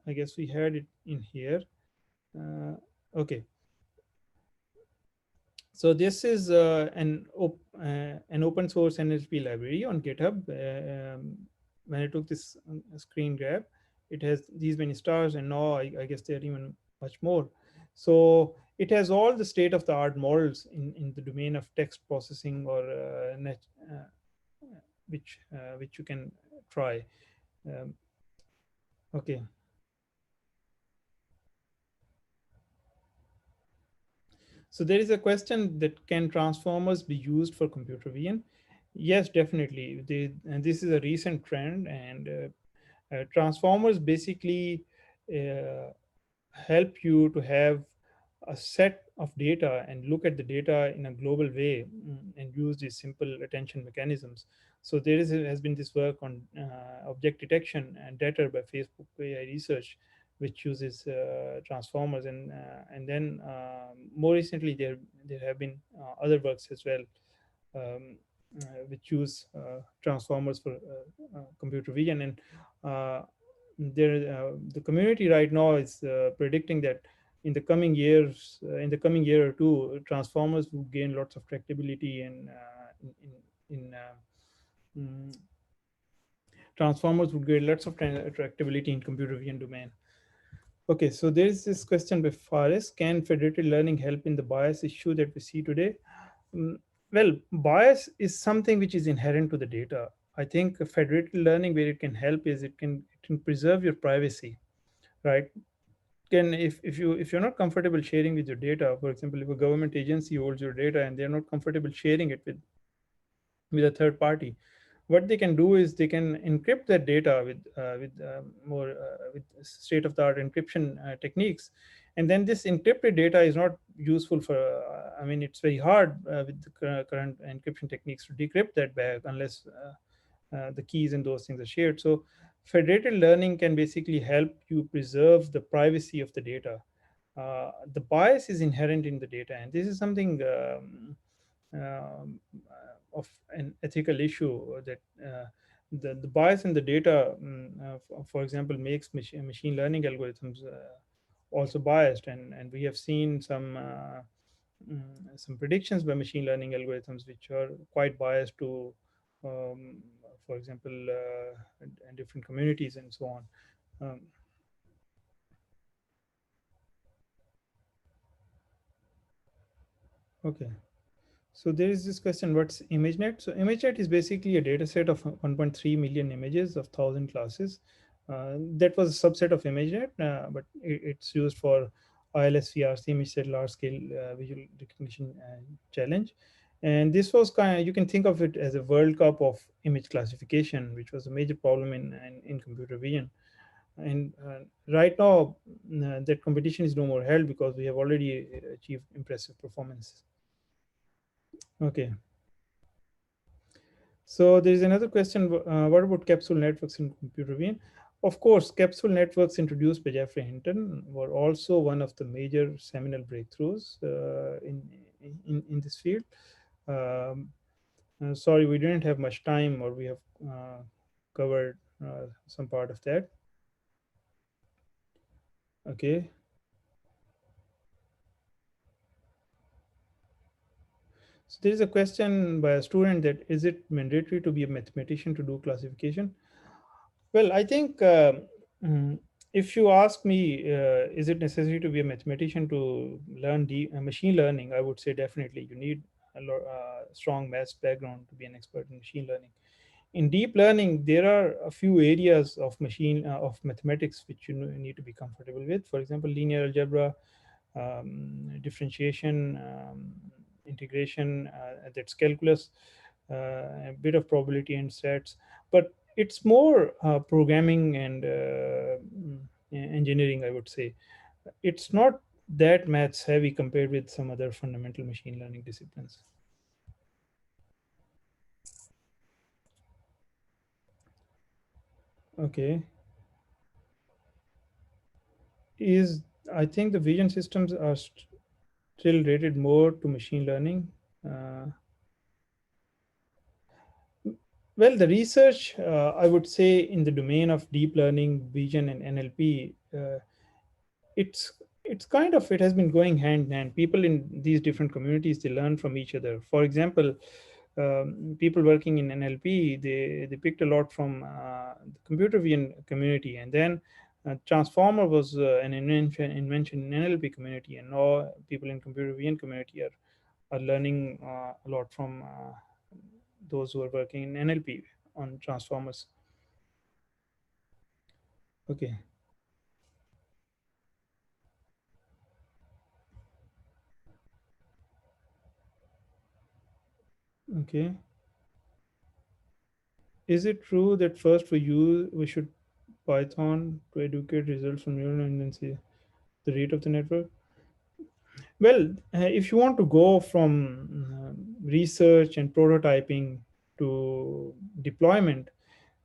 I guess we had it in here. Uh, okay, so this is an open source NLP library on GitHub. When I took this screen grab, it has these many stars, and now I guess there are even much more. So it has all the state of the art models in the domain of text processing, or which you can try. Um, okay, so there is a question that can transformers be used for computer vision? Yes, definitely. And this is a recent trend, and transformers basically uh, help you to have a set of data and look at the data in a global way, and use these simple attention mechanisms. So has been this work on object detection and data by Facebook AI Research, which uses transformers, and then more recently there have been other works as well, um, which use transformers for computer vision. And the community right now is predicting that in the coming year or two, transformers will gain lots of tractability, and mm, transformers would gain lots of tractability in computer vision domain. Okay, so there is this question by Faris: can federated learning help in the bias issue that we see today? Mm, Well, bias is something which is inherent to the data. I think federated learning, where it can help, is it can preserve your privacy, right? can, if you're not comfortable sharing with your data, for example, if a government agency holds your data and they're not comfortable sharing it with a third party, what they can do is they can encrypt that data with state of the art encryption techniques. And then this encrypted data is not useful for I mean, it's very hard with the current encryption techniques to decrypt that back unless the keys and those things are shared. So federated learning can basically help you preserve the privacy of the data. The bias is inherent in the data, and this is something of an ethical issue, that the bias in the data, for example, makes machine learning algorithms also biased, and we have seen some predictions by machine learning algorithms which are quite biased to, um, for example, different communities and so on. Um, okay. So there is this question, what's ImageNet? So ImageNet is basically a data set of 1.3 million images of 1,000 classes. That was a subset of ImageNet, but it's used for ILSVRC, image set large scale visual recognition challenge. And this was kind of, you can think of it as a World Cup of image classification, which was a major problem in computer vision. And right now, that competition is no more held because we have already achieved impressive performance. Okay. So there is another question. What about capsule networks in computer vision? Of course, capsule networks introduced by Jeffrey Hinton were also one of the major seminal breakthroughs in this field. Um, Sorry, we didn't have much time, or we have covered some part of that. Okay. So there is a question by a student that is it mandatory to be a mathematician to do classification? Well, I think mm, if you ask me, is it necessary to be a mathematician to learn machine learning? I would say definitely. You need a strong maths background to be an expert in machine learning. In deep learning, there are a few areas of of mathematics which you need to be comfortable with. For example, linear algebra, differentiation, integration, that's calculus, a bit of probability and stats, but it's more programming and engineering, I would say. It's not that maths heavy compared with some other fundamental machine learning disciplines. Okay. Is I think the vision systems are still rated more to machine learning. Uh, Well, the research, I would say, in the domain of deep learning, vision, and NLP, it's it has been going hand in hand. People in these different communities, they learn from each other. For example, people working in NLP, they picked a lot from the computer vision community, and then transformer was an invention in NLP community, and now people in computer vision community are learning a lot from those who are working in NLP on transformers. Okay, okay. Is it true that first we should Python to educate results from neural and then see the rate of the network? Well, if you want to go from research and prototyping to deployment,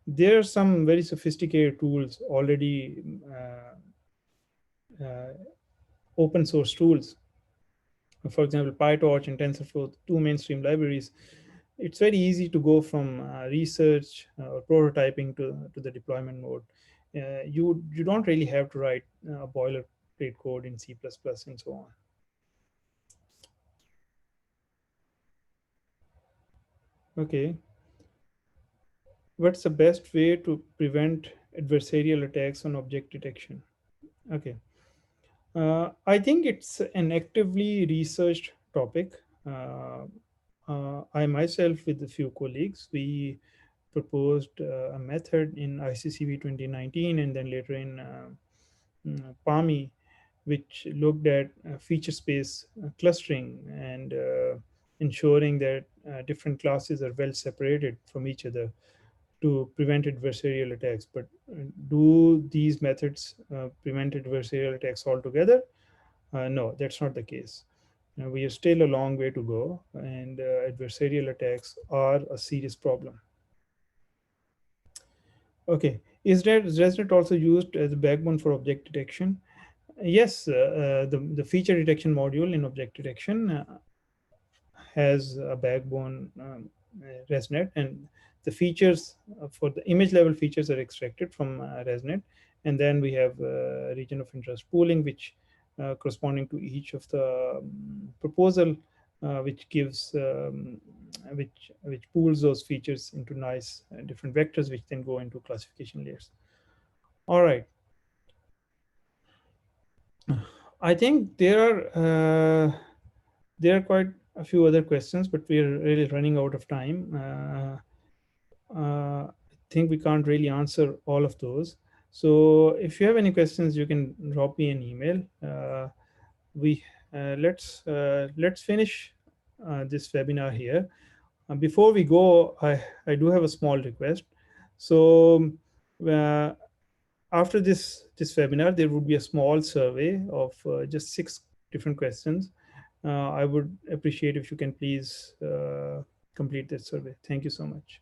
there are some very sophisticated tools already, uh, open source tools. For example, PyTorch and TensorFlow, two mainstream libraries. It's very easy to go from research or prototyping to the deployment mode. You don't really have to write boilerplate code in C++ and so on. Okay, what's the best way to prevent adversarial attacks on object detection? Okay, I think it's an actively researched topic. Uh, I myself, with a few colleagues, we proposed a method in ICCV 2019 and then later in PAMI. which looked at feature space clustering and ensuring that different classes are well separated from each other to prevent adversarial attacks. But do these methods prevent adversarial attacks altogether? No, that's not the case. We are still a long way to go, and adversarial attacks are a serious problem. Okay, is ResNet also used as a backbone for object detection? Yes, the feature detection module in object detection has a backbone ResNet, and the features for the image level features are extracted from ResNet, and then we have region of interest pooling, which corresponding to each of the proposal, which gives which pools those features into nice different vectors, which then go into classification layers. All right. I think there are quite a few other questions, but we are really running out of time. I think we can't really answer all of those. So if you have any questions, you can drop me an email. We let's finish this webinar here. Before we go, I do have a small request. So uh, after this webinar, there would be a small survey of just 6 different questions. I would appreciate if you can please complete that survey. Thank you so much.